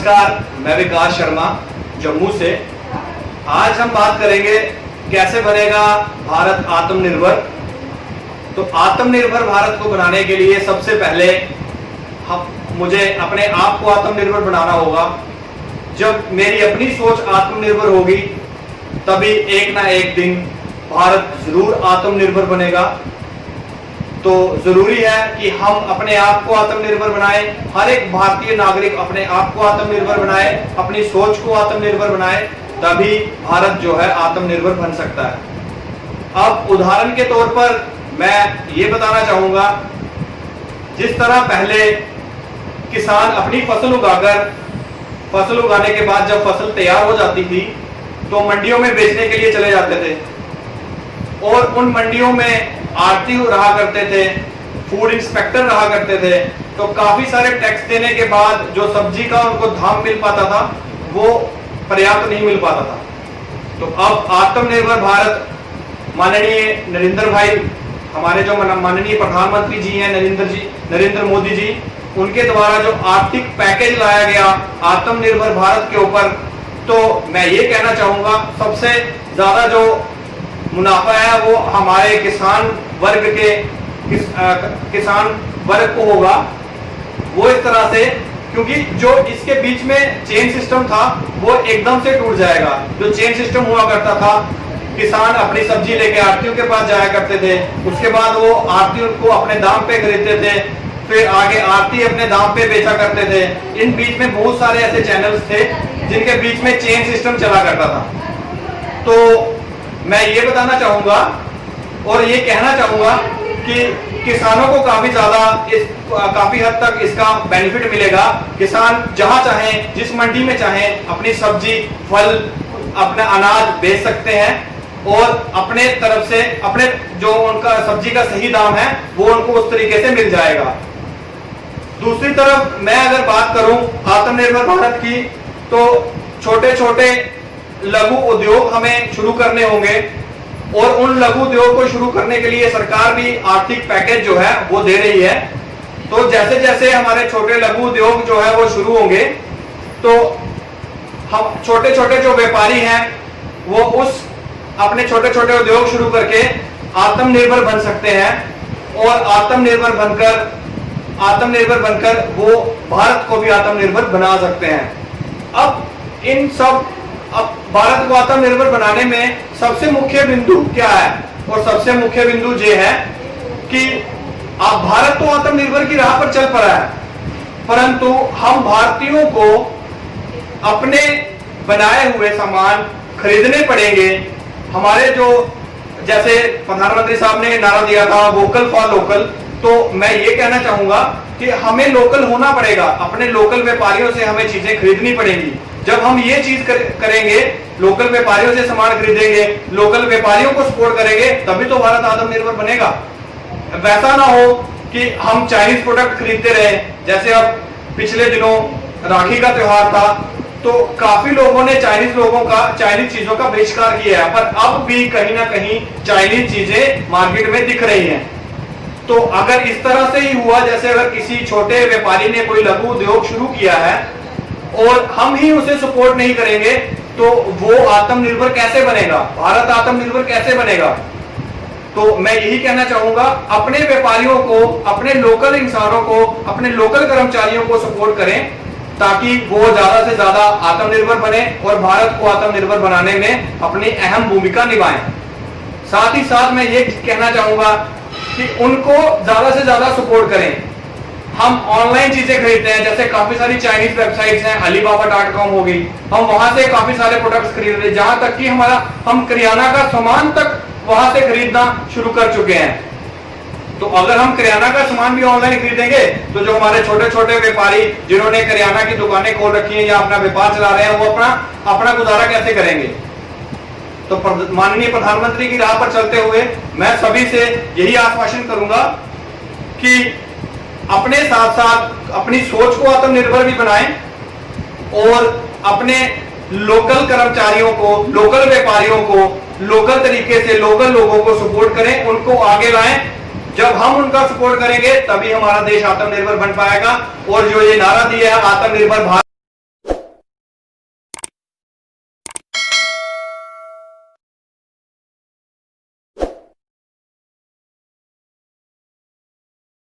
नमस्कार, मैं विकास शर्मा जम्मू से। आज हम बात करेंगे कैसे बनेगा भारत आत्मनिर्भर। तो आत्मनिर्भर भारत को बनाने के लिए सबसे पहले मुझे अपने आप को आत्मनिर्भर बनाना होगा। जब मेरी अपनी सोच आत्मनिर्भर होगी तभी एक ना एक दिन भारत जरूर आत्मनिर्भर बनेगा। तो जरूरी है कि हम अपने आप को आत्मनिर्भर बनाएं। हर एक भारतीय नागरिक अपने आप को आत्मनिर्भर बनाए, अपनी सोच को आत्मनिर्भर बनाए, तभी भारत जो है आत्मनिर्भर बन सकता है। अब उदाहरण के तौर पर मैं ये बताना चाहूंगा, जिस तरह पहले किसान अपनी फसल उगाने के बाद जब फसल तैयार हो जाती थी तो मंडियों में बेचने के लिए चले जाते थे और उन मंडियों में आरती रहा करते थे, फूड इंस्पेक्टर रहा करते थे। तो काफी सारे टैक्स देने के बाद जो सब्जी का उनको दाम मिल पाता था वो पर्याप्त नहीं मिल पाता था। तो अब आत्मनिर्भर भारत माननीय नरेंद्र भाई, हमारे जो माननीय प्रधानमंत्री जी हैं नरेंद्र मोदी जी, उनके द्वारा जो आर्थिक पैकेज लाया गया आत्मनिर्भर भारत के ऊपर, तो मैं ये कहना चाहूंगा सबसे ज्यादा जो मुनाफा है वो हमारे किसान वर्ग को होगा। वो इस तरह से, क्योंकि जो इसके बीच में चेन सिस्टम था वो एकदम से टूट जाएगा। जो चेन सिस्टम हुआ करता था, किसान अपनी सब्जी लेके आड़तियों के पास जाया करते थे, उसके बाद वो आड़ती उनको अपने दाम पे खरीदते थे, फिर आगे आड़ती अपने दाम पे बेचा करते थे। इन बीच में बहुत सारे ऐसे चैनल्स थे जिनके बीच में चेन सिस्टम चला करता था। तो मैं ये बताना चाहूंगा और ये कहना चाहूंगा कि किसानों को काफी हद तक इसका बेनिफिट मिलेगा। किसान जहां चाहें, जिस मंडी में चाहें, अपनी सब्जी, फल, अपना अनाज बेच सकते हैं और अपने तरफ से अपने जो उनका सब्जी का सही दाम है वो उनको उस तरीके से मिल जाएगा। दूसरी तरफ मैं अगर बात करूं आत्मनिर्भर भारत की, तो छोटे छोटे लघु उद्योग हमें शुरू करने होंगे और उन लघु उद्योग को शुरू करने के लिए सरकार भी आर्थिक पैकेज जो है वो दे रही है। तो जैसे जैसे हमारे छोटे लघु उद्योग जो है वो शुरू होंगे तो हम छोटे छोटे जो व्यापारी हैं वो उस अपने छोटे छोटे उद्योग शुरू करके आत्मनिर्भर बन सकते हैं और आत्मनिर्भर बनकर वो भारत को भी आत्मनिर्भर बना सकते हैं। अब भारत को आत्मनिर्भर बनाने में सबसे मुख्य बिंदु क्या है? और सबसे मुख्य बिंदु ये है कि अब भारत तो आत्मनिर्भर की राह पर चल पड़ा है, परंतु हम भारतीयों को अपने बनाए हुए सामान खरीदने पड़ेंगे। हमारे जो जैसे प्रधानमंत्री साहब ने नारा दिया था वोकल फॉर लोकल, तो मैं ये कहना चाहूंगा कि हमें लोकल होना पड़ेगा। अपने लोकल व्यापारियों से हमें चीजें खरीदनी पड़ेंगी। जब हम ये चीज करेंगे, लोकल व्यापारियों से सामान खरीदेंगे, लोकल व्यापारियों को सपोर्ट करेंगे, तभी तो भारत आत्मनिर्भर बनेगा। वैसा ना हो कि हम चाइनीज प्रोडक्ट खरीदते रहे। जैसे अब पिछले दिनों राखी का त्योहार था तो काफी लोगों ने चाइनीज चीजों का बहिष्कार किया है, पर अब भी कहीं ना कहीं चाइनीज चीजें मार्केट में दिख रही हैं। तो अगर इस तरह से ही हुआ, जैसे अगर किसी छोटे व्यापारी ने कोई लघु उद्योग शुरू किया है और हम ही उसे सपोर्ट नहीं करेंगे, तो वो आत्मनिर्भर कैसे बनेगा? भारत आत्मनिर्भर कैसे बनेगा? तो मैं यही कहना चाहूंगा, अपने व्यापारियों को, अपने लोकल इंसानों को, अपने लोकल कर्मचारियों को सपोर्ट करें ताकि वो ज्यादा से ज्यादा आत्मनिर्भर बने और भारत को आत्मनिर्भर बनाने में अपनी अहम भूमिका निभाएं। साथ ही साथ मैं ये कहना चाहूंगा कि उनको ज्यादा से ज्यादा सपोर्ट करें। हम ऑनलाइन चीजें खरीदते हैं, जैसे काफी सारी चाइनीज वेबसाइट्स हैं, alibaba.com हो गई, हम वहां से काफी सारे प्रोडक्ट्स खरीद रहे हैं, जहां तक कि हम किराना का सामान तक वहां से खरीदना शुरू कर चुके हैं। तो अगर हम किराना का सामान भी ऑनलाइन खरीदेंगे तो जो हमारे छोटे छोटे व्यापारी जिन्होंने किराना की दुकानें खोल रखी हैं या अपना व्यापार चला रहे हैं, वो अपना गुजारा कैसे करेंगे? तो माननीय प्रधानमंत्री की राह पर चलते हुए मैं सभी से यही आश्वासन करूंगा कि अपने साथ साथ अपनी सोच को आत्मनिर्भर भी बनाएं और अपने लोकल कर्मचारियों को, लोकल व्यापारियों को लोकल तरीके से लोकल लोगों को सपोर्ट करें, उनको आगे लाएं। जब हम उनका सपोर्ट करेंगे तभी हमारा देश आत्मनिर्भर बन पाएगा। और जो ये नारा दिया है आत्मनिर्भर भारत